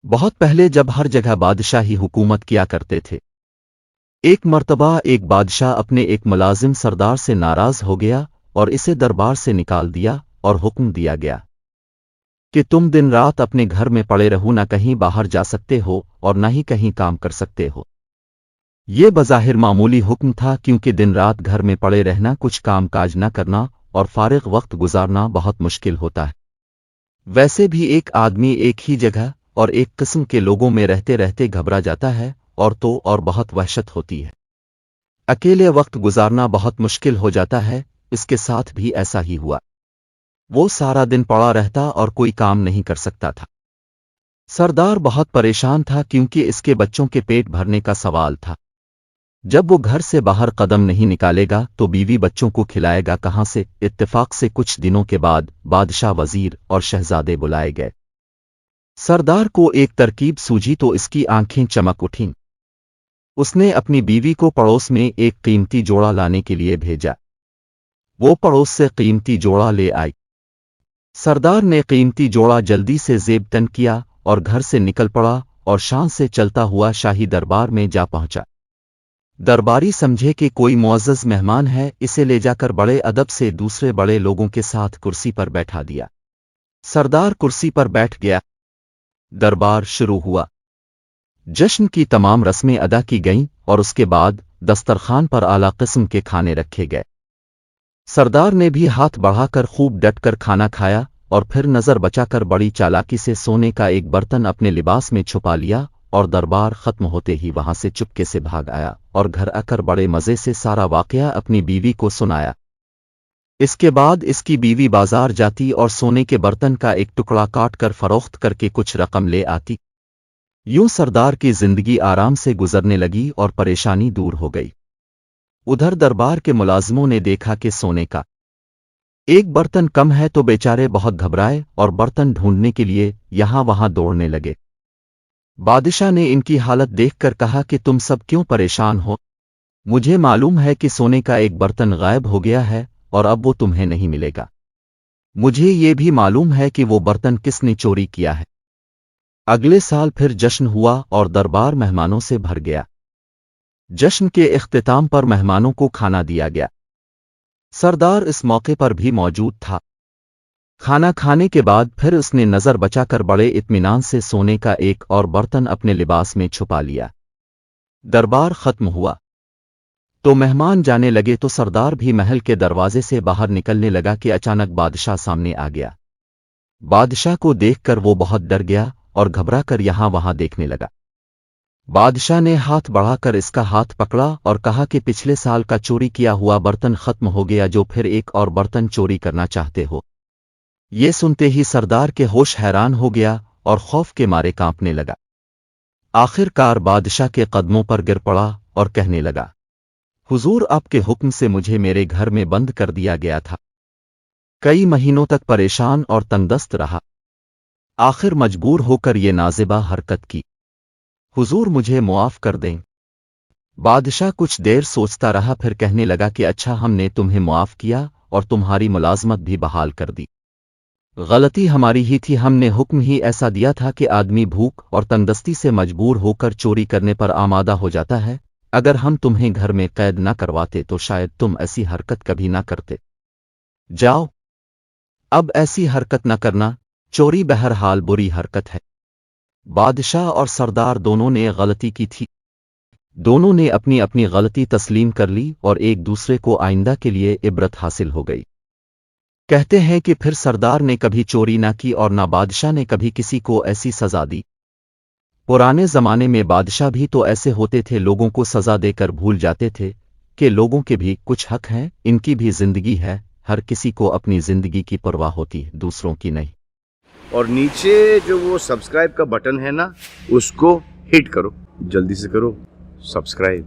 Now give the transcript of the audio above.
بہت پہلے جب ہر جگہ بادشاہی حکومت کیا کرتے تھے، ایک مرتبہ ایک بادشاہ اپنے ایک ملازم سردار سے ناراض ہو گیا اور اسے دربار سے نکال دیا اور حکم دیا گیا کہ تم دن رات اپنے گھر میں پڑے رہو، نہ کہیں باہر جا سکتے ہو اور نہ ہی کہیں کام کر سکتے ہو۔ یہ بظاہر معمولی حکم تھا، کیونکہ دن رات گھر میں پڑے رہنا، کچھ کام کاج نہ کرنا اور فارغ وقت گزارنا بہت مشکل ہوتا ہے۔ ویسے بھی ایک آدمی ایک ہی جگہ اور ایک قسم کے لوگوں میں رہتے رہتے گھبرا جاتا ہے اور بہت وحشت ہوتی ہے۔ اکیلے وقت گزارنا بہت مشکل ہو جاتا ہے۔ اس کے ساتھ بھی ایسا ہی ہوا۔ وہ سارا دن پڑا رہتا اور کوئی کام نہیں کر سکتا تھا۔ سردار بہت پریشان تھا، کیونکہ اس کے بچوں کے پیٹ بھرنے کا سوال تھا۔ جب وہ گھر سے باہر قدم نہیں نکالے گا تو بیوی بچوں کو کھلائے گا کہاں سے؟ اتفاق سے کچھ دنوں کے بعد بادشاہ، وزیر اور شہزادے بلائے گئے۔ سردار کو ایک ترکیب سوجھی تو اس کی آنکھیں چمک اٹھیں۔ اس نے اپنی بیوی کو پڑوس میں ایک قیمتی جوڑا لانے کے لیے بھیجا۔ وہ پڑوس سے قیمتی جوڑا لے آئی۔ سردار نے قیمتی جوڑا جلدی سے زیب تن کیا اور گھر سے نکل پڑا اور شان سے چلتا ہوا شاہی دربار میں جا پہنچا۔ درباری سمجھے کہ کوئی معزز مہمان ہے، اسے لے جا کر بڑے ادب سے دوسرے بڑے لوگوں کے ساتھ کرسی پر بیٹھا دیا۔ سردار کرسی پر بیٹھ گیا۔ دربار شروع ہوا۔ جشن کی تمام رسمیں ادا کی گئیں اور اس کے بعد دسترخوان پر اعلیٰ قسم کے کھانے رکھے گئے۔ سردار نے بھی ہاتھ بڑھا کر خوب ڈٹ کر کھانا کھایا اور پھر نظر بچا کر بڑی چالاکی سے سونے کا ایک برتن اپنے لباس میں چھپا لیا اور دربار ختم ہوتے ہی وہاں سے چپکے سے بھاگ آیا اور گھر آ کر بڑے مزے سے سارا واقعہ اپنی بیوی کو سنایا۔ اس کے بعد اس کی بیوی بازار جاتی اور سونے کے برتن کا ایک ٹکڑا کاٹ کر فروخت کر کے کچھ رقم لے آتی۔ یوں سردار کی زندگی آرام سے گزرنے لگی اور پریشانی دور ہو گئی۔ ادھر دربار کے ملازموں نے دیکھا کہ سونے کا ایک برتن کم ہے تو بیچارے بہت گھبرائے اور برتن ڈھونڈنے کے لیے یہاں وہاں دوڑنے لگے۔ بادشاہ نے ان کی حالت دیکھ کر کہا کہ تم سب کیوں پریشان ہو؟ مجھے معلوم ہے کہ سونے کا ایک برتن غائب ہو گیا ہے اور اب وہ تمہیں نہیں ملے گا۔ مجھے یہ بھی معلوم ہے کہ وہ برتن کس نے چوری کیا ہے۔ اگلے سال پھر جشن ہوا اور دربار مہمانوں سے بھر گیا۔ جشن کے اختتام پر مہمانوں کو کھانا دیا گیا۔ سردار اس موقع پر بھی موجود تھا۔ کھانا کھانے کے بعد پھر اس نے نظر بچا کر بڑے اطمینان سے سونے کا ایک اور برتن اپنے لباس میں چھپا لیا۔ دربار ختم ہوا تو مہمان جانے لگے تو سردار بھی محل کے دروازے سے باہر نکلنے لگا کہ اچانک بادشاہ سامنے آ گیا۔ بادشاہ کو دیکھ کر وہ بہت ڈر گیا اور گھبرا کر یہاں وہاں دیکھنے لگا۔ بادشاہ نے ہاتھ بڑھا کر اس کا ہاتھ پکڑا اور کہا کہ پچھلے سال کا چوری کیا ہوا برتن ختم ہو گیا، جو پھر ایک اور برتن چوری کرنا چاہتے ہو؟ یہ سنتے ہی سردار کے ہوش حیران ہو گیا اور خوف کے مارے کانپنے لگا۔ آخر کار بادشاہ کے قدموں پر گر پڑا اور کہنے لگا، حضور، آپ کے حکم سے مجھے میرے گھر میں بند کر دیا گیا تھا۔ کئی مہینوں تک پریشان اور تنگدست رہا، آخر مجبور ہو کر یہ نازیبا حرکت کی۔ حضور مجھے معاف کر دیں۔ بادشاہ کچھ دیر سوچتا رہا، پھر کہنے لگا کہ اچھا، ہم نے تمہیں معاف کیا اور تمہاری ملازمت بھی بحال کر دی۔ غلطی ہماری ہی تھی، ہم نے حکم ہی ایسا دیا تھا کہ آدمی بھوک اور تنگدستی سے مجبور ہو کر چوری کرنے پر آمادہ ہو جاتا ہے۔ اگر ہم تمہیں گھر میں قید نہ کرواتے تو شاید تم ایسی حرکت کبھی نہ کرتے۔ جاؤ، اب ایسی حرکت نہ کرنا۔ چوری بہرحال بری حرکت ہے۔ بادشاہ اور سردار دونوں نے غلطی کی تھی۔ دونوں نے اپنی اپنی غلطی تسلیم کر لی اور ایک دوسرے کو آئندہ کے لیے عبرت حاصل ہو گئی۔ کہتے ہیں کہ پھر سردار نے کبھی چوری نہ کی اور نہ بادشاہ نے کبھی کسی کو ایسی سزا دی۔ پرانے زمانے میں بادشاہ بھی تو ایسے ہوتے تھے، لوگوں کو سزا دے کر بھول جاتے تھے کہ لوگوں کے بھی کچھ حق ہیں، ان کی بھی زندگی ہے، ہر کسی کو اپنی زندگی کی پرواہ ہوتی ہے، دوسروں کی نہیں۔ اور نیچے جو وہ سبسکرائب کا بٹن ہے نا، اس کو ہٹ کرو، جلدی سے کرو، سبسکرائب۔